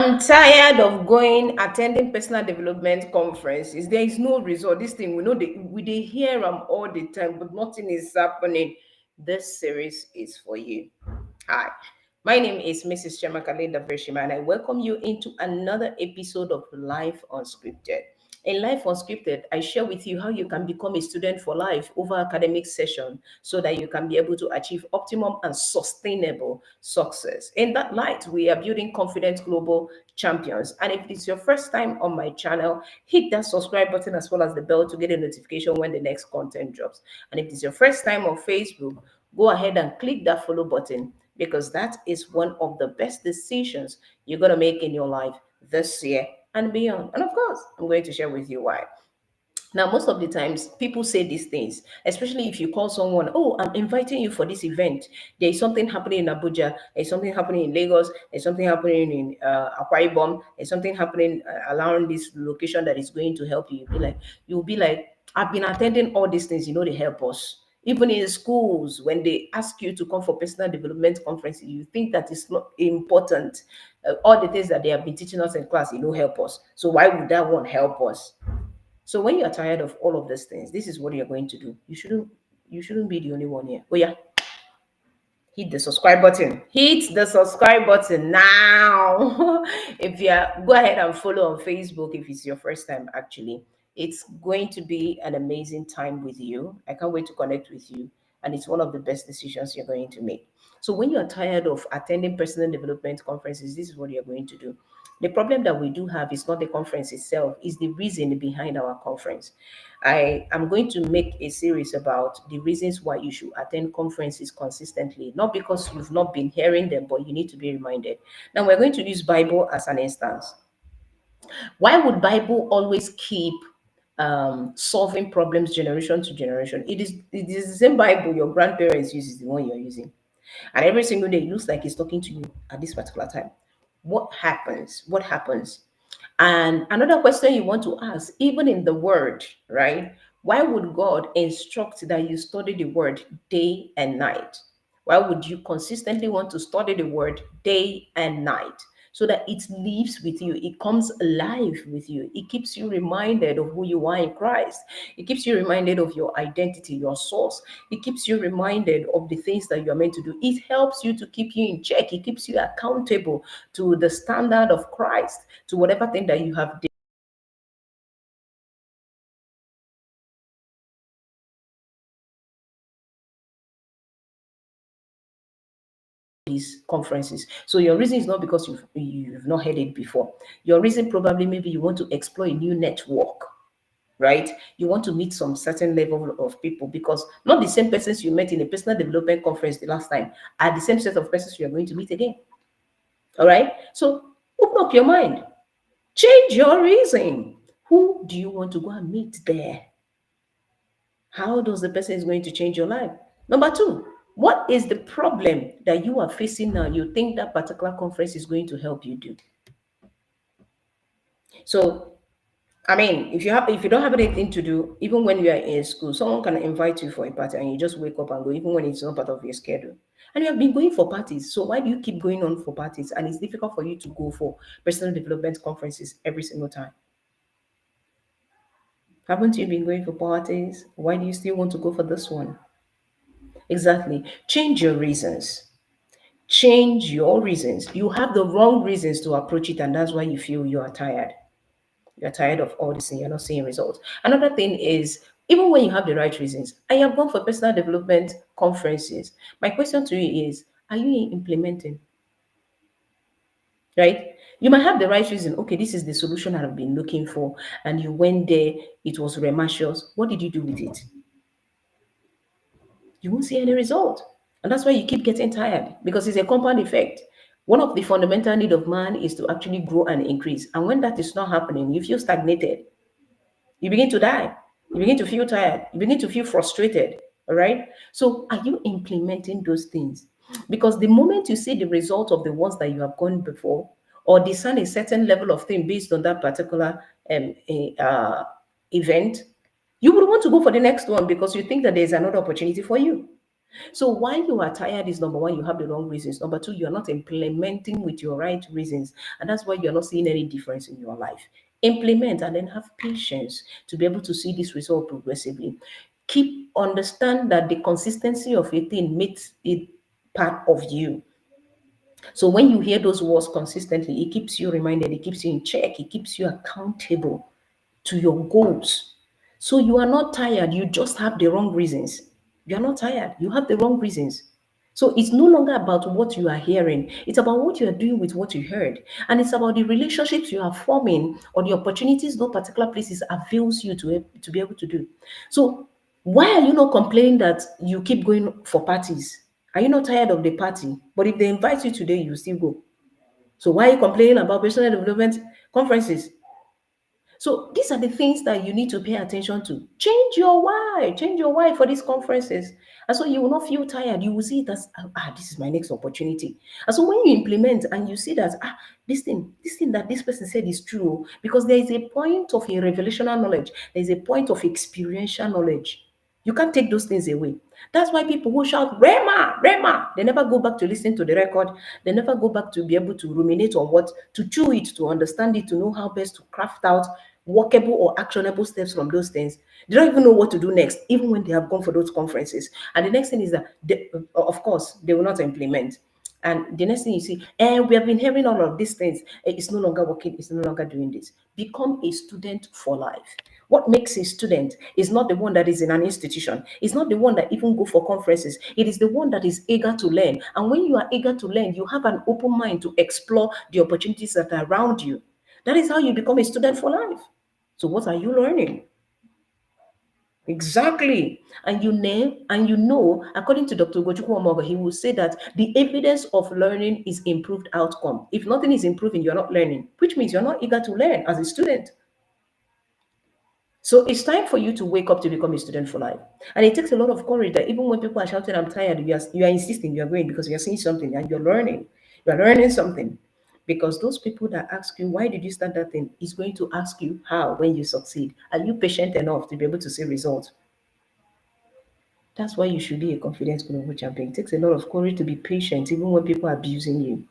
I'm tired of attending personal development conferences. There is no result. This thing we know they hear them all the time, but nothing is happening. This series is for you. Hi, my name is Mrs. 𝗟𝗏𝗧𝗃𝗃, and I welcome you into another episode of Life Unscripted. In Life Unscripted, I share with you how you can become a student for life over academic session so that you can be able to achieve optimum and sustainable success. In that light, we are building confident global champions. And if it's your first time on my channel, hit that subscribe button as well as the bell to get a notification when the next content drops. And if it's your first time on Facebook, go ahead and click that follow button because that is one of the best decisions you're going to make in your life this year and beyond. And of course, I'm going to share with you why. Now, most of the times, people say these things, especially if you call someone, oh, I'm inviting you for this event. There is something happening in Abuja, there's something happening in Lagos, there's something happening in 𝗲𝗏𝗧𝗏, there's something happening around this location that is going to help you. You'll be like, I've been attending all these things, they help us. Even in schools, when they ask you to come for personal development conferences, you think that it's not important. All the things that they have been teaching us in class, help us. So why would that one help us? So when you're tired of all of these things, this is what you're going to do. You shouldn't be the only one here. Oh yeah, hit the subscribe button. Hit the subscribe button now. If you go ahead and follow on Facebook if it's your first time actually. It's going to be an amazing time with you. I can't wait to connect with you. And it's one of the best decisions you're going to make. So when you're tired of attending personal development conferences, this is what you're going to do. The problem that we do have is not the conference itself, is the reason behind our conference. I am going to make a series about the reasons why you should attend conferences consistently, not because you've not been hearing them, but you need to be reminded. Now we're going to use Bible as an instance. Why would Bible always keep solving problems generation to generation? It is the same Bible your grandparents use is the one you're using. And every single day, it looks like he's talking to you at this particular time. What happens? What happens? And another question you want to ask, even in the word, right? Why would God instruct that you study the word day and night? Why would you consistently want to study the word day and night? So that it lives with you, it comes alive with you, it keeps you reminded of who you are in Christ, it keeps you reminded of your identity, your source, it keeps you reminded of the things that you're meant to do. It helps you to keep you in check, it keeps you accountable to the standard of Christ, to whatever thing that you have these conferences. So your reason is not because you've not heard it before. Your reason probably maybe you want to explore a new network, right? You want to meet some certain level of people because not the same persons you met in a personal development conference the last time are the same set of persons you are going to meet again. All right. So open up your mind, change your reason. Who do you want to go and meet there? How does the person is going to change your life? Number two, what is the problem that you are facing now? You think that particular conference is going to help you do. So, I mean, if you don't have anything to do, even when you are in school, someone can invite you for a party and you just wake up and go, even when it's not part of your schedule. And you have been going for parties. So why do you keep going on for parties? And it's difficult for you to go for personal development conferences every single time. Haven't you been going for parties? Why do you still want to go for this one? Exactly. Change your reasons. Change your reasons. You have the wrong reasons to approach it, and that's why you feel you are tired. You're tired of all this and you're not seeing results. Another thing is, even when you have the right reasons, I have gone for personal development conferences. My question to you is, are you implementing? Right? You might have the right reason. Okay, this is the solution I've been looking for. And you went there, it was remartious. What did you do with it? You won't see any result. And that's why you keep getting tired because it's a compound effect. One of the fundamental need of man is to actually grow and increase. And when that is not happening, you feel stagnated. You begin to die. You begin to feel tired. You begin to feel frustrated. All right. So are you implementing those things? Because the moment you see the result of the ones that you have gone before, or discern a certain level of thing based on that particular event, you would want to go for the next one because you think that there's another opportunity for you. So why you are tired is number one, you have the wrong reasons. Number two, you are not implementing with your right reasons. And that's why you're not seeing any difference in your life. Implement and then have patience to be able to see this result progressively. Understand that the consistency of a thing makes it part of you. So when you hear those words consistently, it keeps you reminded, it keeps you in check, it keeps you accountable to your goals. So you are not tired, you just have the wrong reasons. You are not tired, you have the wrong reasons. So it's no longer about what you are hearing, it's about what you are doing with what you heard. And it's about the relationships you are forming or the opportunities those particular places avails you to be able to do. So why are you not complaining that you keep going for parties? Are you not tired of the party? But if they invite you today, you still go. So why are you complaining about personal development conferences? So these are the things that you need to pay attention to. Change your why for these conferences. And so you will not feel tired. You will see it as, this is my next opportunity. And so when you implement and you see that, this thing that this person said is true, because there is a point of a revelational knowledge, there is a point of experiential knowledge. You can't take those things away. That's why people who shout, Rema, Rema, they never go back to listen to the record. They never go back to be able to ruminate on what, to chew it, to understand it, to know how best to craft out workable or actionable steps from those things. They don't even know what to do next, even when they have gone for those conferences. And the next thing is that, of course, they will not implement. And the next thing you see, we have been hearing all of these things. It's no longer working. It's no longer doing this. Become a student for life. What makes a student is not the one that is in an institution. It's not the one that even go for conferences. It is the one that is eager to learn. And when you are eager to learn, you have an open mind to explore the opportunities that are around you. That is how you become a student for life. So what are you learning? Exactly. And you know, according to Dr. 𝗀𝗙𝗃𝗦𝗧𝗧𝗧, he will say that the evidence of learning is improved outcome. If nothing is improving, you're not learning, which means you're not eager to learn as a student. So it's time for you to wake up to become a student for life. And it takes a lot of courage that even when people are shouting, I'm tired, you are insisting, you are going because you're seeing something and you're learning. You're learning something. Because those people that ask you, why did you start that thing, is going to ask you how when you succeed. Are you patient enough to be able to see results? That's why you should be a confident global champion. It takes a lot of courage to be patient, even when people are abusing you.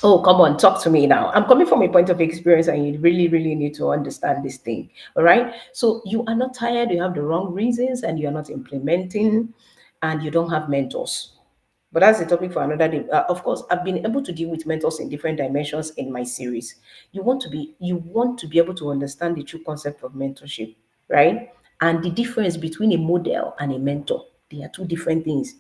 Oh, come on, talk to me now. I'm coming from a point of experience, and you really, really need to understand this thing. All right. So you are not tired, you have the wrong reasons, and you're not implementing, and you don't have mentors. But that's a topic for another day. Of course, I've been able to deal with mentors in different dimensions in my series. You want to be able to understand the true concept of mentorship, right? And the difference between a model and a mentor. They are two different things.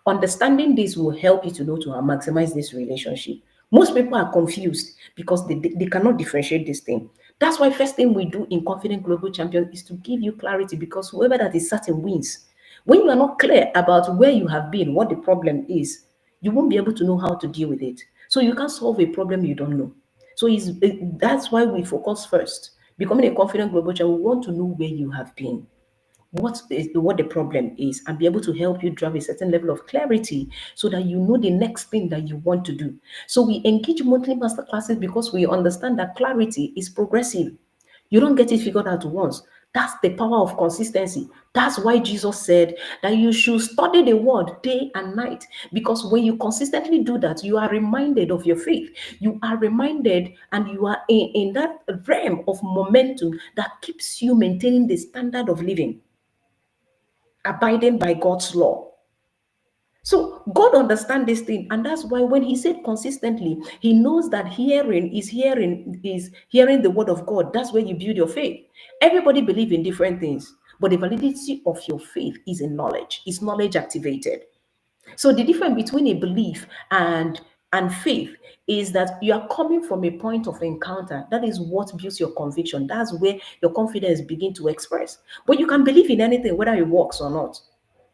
Understanding this will help you to know to maximize this relationship. Most people are confused because they cannot differentiate this thing. That's why first thing we do in Confident Global Champion is to give you clarity, because whoever that is certain wins. When you are not clear about where you have been, what the problem is, you won't be able to know how to deal with it. So you can't solve a problem you don't know. So that's why we focus first. Becoming a confident global champion, we want to know where you have been, what the problem is, and be able to help you drive a certain level of clarity so that you know the next thing that you want to do. So we engage monthly master classes because we understand that clarity is progressive. You don't get it figured out once. That's the power of consistency. That's why Jesus said that you should study the word day and night. Because when you consistently do that, you are reminded of your faith. You are reminded, and you are in that realm of momentum that keeps you maintaining the standard of living, abiding by God's law. So God understands this thing, and that's why when He said consistently, He knows that hearing the word of God. That's where you build your faith. Everybody believes in different things, but the validity of your faith is in knowledge. It's knowledge activated. So the difference between a belief and faith is that you are coming from a point of encounter. That is what builds your conviction. That's where your confidence begins to express. But you can believe in anything, whether it works or not.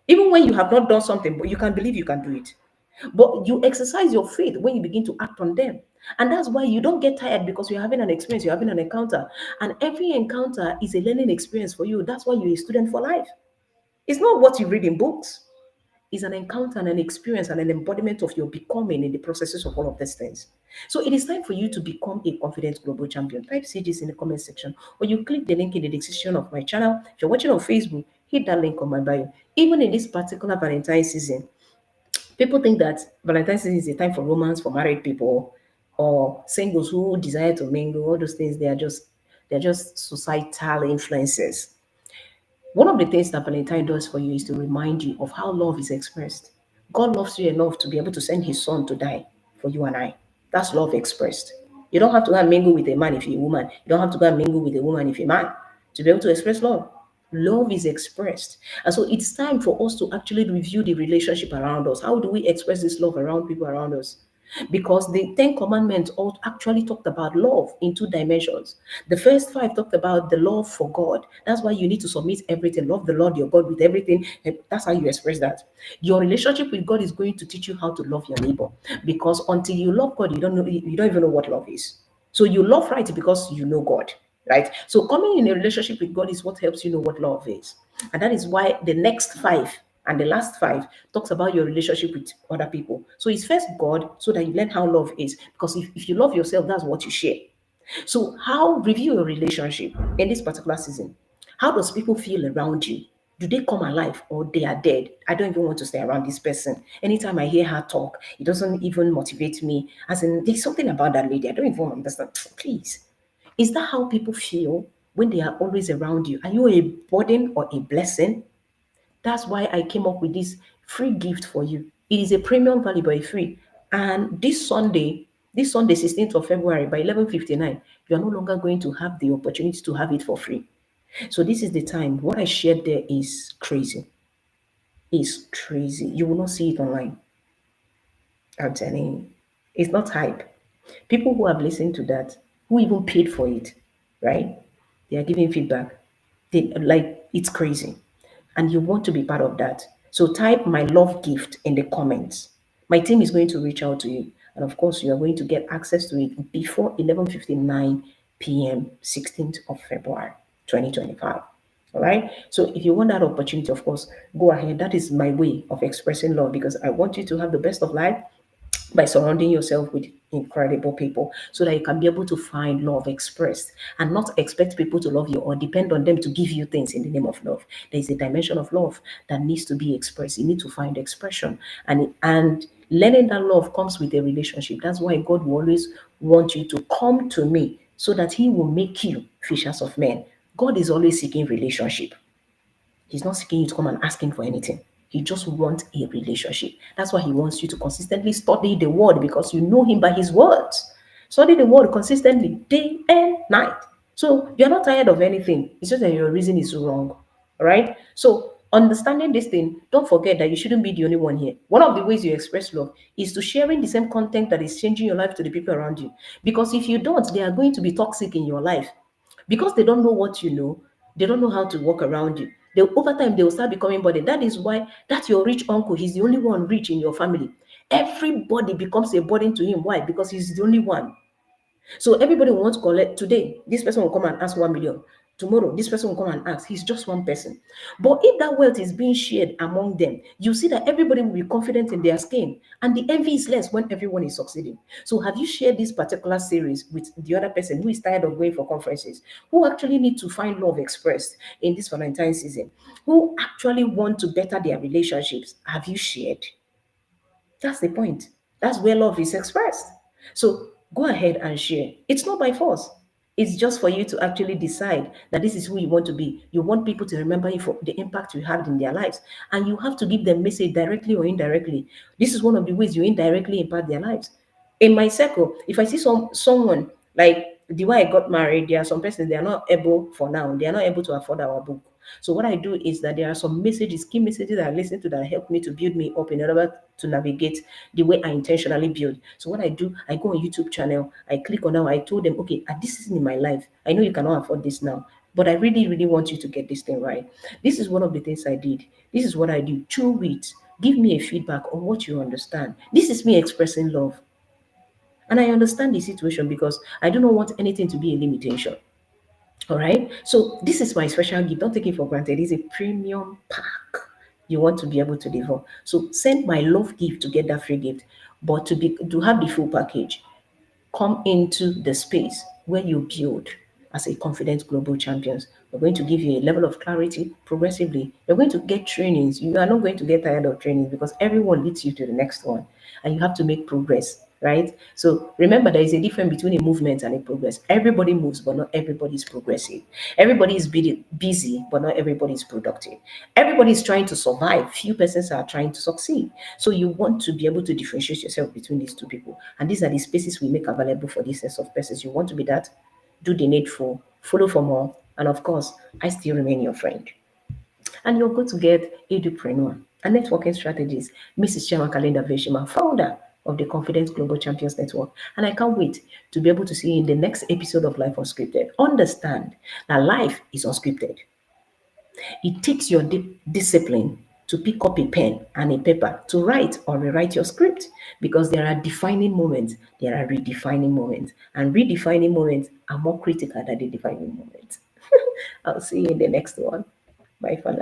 Even when you have not done something, but you can believe you can do it. But you exercise your faith when you begin to act on them. And that's why you don't get tired, because you're having an experience, you're having an encounter. And every encounter is a learning experience for you. That's why you're a student for life. It's not what you read in books. Is an encounter and an experience and an embodiment of your becoming in the processes of all of these things. So it is time for you to become a confident global champion. Type CGs in the comment section, or you click the link in the description of my channel. If you're watching on Facebook, hit that link on my bio. Even in this particular Valentine's season, people think that Valentine's season is a time for romance for married people or singles who desire to mingle. All those things, they're just societal influences. One of the things that Valentine does for you is to remind you of how love is expressed. God loves you enough to be able to send his son to die for you and I. That's love expressed. You don't have to go and mingle with a man if you're a woman. You don't have to go and mingle with a woman if you're a man to be able to express love. Love is expressed. And so it's time for us to actually review the relationship around us. How do we express this love around people around us? Because the Ten Commandments all actually talked about love in two dimensions. The first five talked about the love for God. That's why you need to submit everything. Love the Lord your God with everything. That's how you express that. Your relationship with God is going to teach you how to love your neighbor. Because until you love God, you don't even know what love is. So you love right because you know God, right? So coming in a relationship with God is what helps you know what love is. And that is why the next five and the last five talks about your relationship with other people. So it's first God, so that you learn how love is. Because if you love yourself, that's what you share. So how review your relationship in this particular season? How does people feel around you? Do they come alive or they are dead? I don't even want to stay around this person. Anytime I hear her talk, it doesn't even motivate me. As in, there's something about that lady. I don't even understand. Please. Is that how people feel when they are always around you? Are you a burden or a blessing? That's why I came up with this free gift for you. It is a premium value, but it's free. And this Sunday, 16th of February, by 11:59, you are no longer going to have the opportunity to have it for free. So this is the time. What I shared there is crazy. It's crazy. You will not see it online. I'm telling you. It's not hype. People who have listened to that, who even paid for it, right? They are giving feedback. It's crazy. And you want to be part of that. So type my love gift in the comments. My team is going to reach out to you. And of course, you are going to get access to it before 11:59 p.m. 16th of February 2025. All right. So if you want that opportunity, of course, go ahead. That is my way of expressing love because I want you to have the best of life by surrounding yourself with incredible people so that you can be able to find love expressed and not expect people to love you or depend on them to give you things in the name of love. There is a dimension of love that needs to be expressed. You need to find expression, and learning that love comes with a relationship. That's why God will always want you to come to me so that he will make you fishers of men. God is always seeking relationship. He's not seeking you to come and asking for anything. He just wants a relationship. That's why he wants you to consistently study the word because you know him by his words. Study the word consistently, day and night. So you're not tired of anything. It's just that your reason is wrong. All right? So understanding this thing, don't forget that you shouldn't be the only one here. One of the ways you express love is to sharing the same content that is changing your life to the people around you. Because if you don't, they are going to be toxic in your life because they don't know what you know, they don't know how to walk around you. Over time, they will start becoming burden. That is why that's your rich uncle. He's the only one rich in your family. Everybody becomes a burden to him. Why? Because he's the only one. So everybody wants to collect today. This person will come and ask 1 million. Tomorrow, this person will come and ask. He's just one person. But if that wealth is being shared among them, you see that everybody will be confident in their skin. And the envy is less when everyone is succeeding. So have you shared this particular series with the other person who is tired of going for conferences, who actually need to find love expressed in this Valentine season, who actually want to better their relationships? Have you shared? That's the point. That's where love is expressed. So go ahead and share. It's not by force. It's just for you to actually decide that this is who you want to be. You want people to remember you for the impact you had in their lives. And you have to give them message directly or indirectly. This is one of the ways you indirectly impact their lives. In my circle, if I see someone like the way I got married, there are some persons they are not able for now, they are not able to afford our book. So what I do is that there are some messages, key messages that I listen to that help me to build me up in order to navigate the way I intentionally build. So what I do, I go on YouTube channel, I click on now, I told them, okay, at this season in my life, I know you cannot afford this now, but I really, really want you to get this thing right. This is one of the things I did. This is what I do. Chew it. Give me a feedback on what you understand. This is me expressing love. And I understand the situation because I do not want anything to be a limitation. All right. So this is my special gift. Don't take it for granted. It's a premium pack you want to be able to devour. So send my love gift to get that free gift. But to have the full package, come into the space where you build. as a confident global champions. We're going to give you a level of clarity progressively. You're going to get trainings. You are not going to get tired of trainings because everyone leads you to the next one, and you have to make progress, right? So remember, there is a difference between a movement and a progress. Everybody moves, but not everybody is progressive. Everybody is busy, but not everybody is productive. Everybody is trying to survive. Few persons are trying to succeed. So you want to be able to differentiate yourself between these two people. And these are the spaces we make available for this set of persons. You want to be that? Do the needful, follow for more, and of course, I still remain your friend. And you're going to get Edupreneur, a networking strategist, Mrs. 𝗟𝗂𝗦𝗃𝗧𝗃, founder of the Confidence Global Champions Network. And I can't wait to be able to see you in the next episode of Life Unscripted. Understand that life is unscripted. It takes your discipline to pick up a pen and a paper to write or rewrite your script, because there are defining moments, there are redefining moments, and redefining moments are more critical than the defining moments. I'll see you in the next one. Bye for now.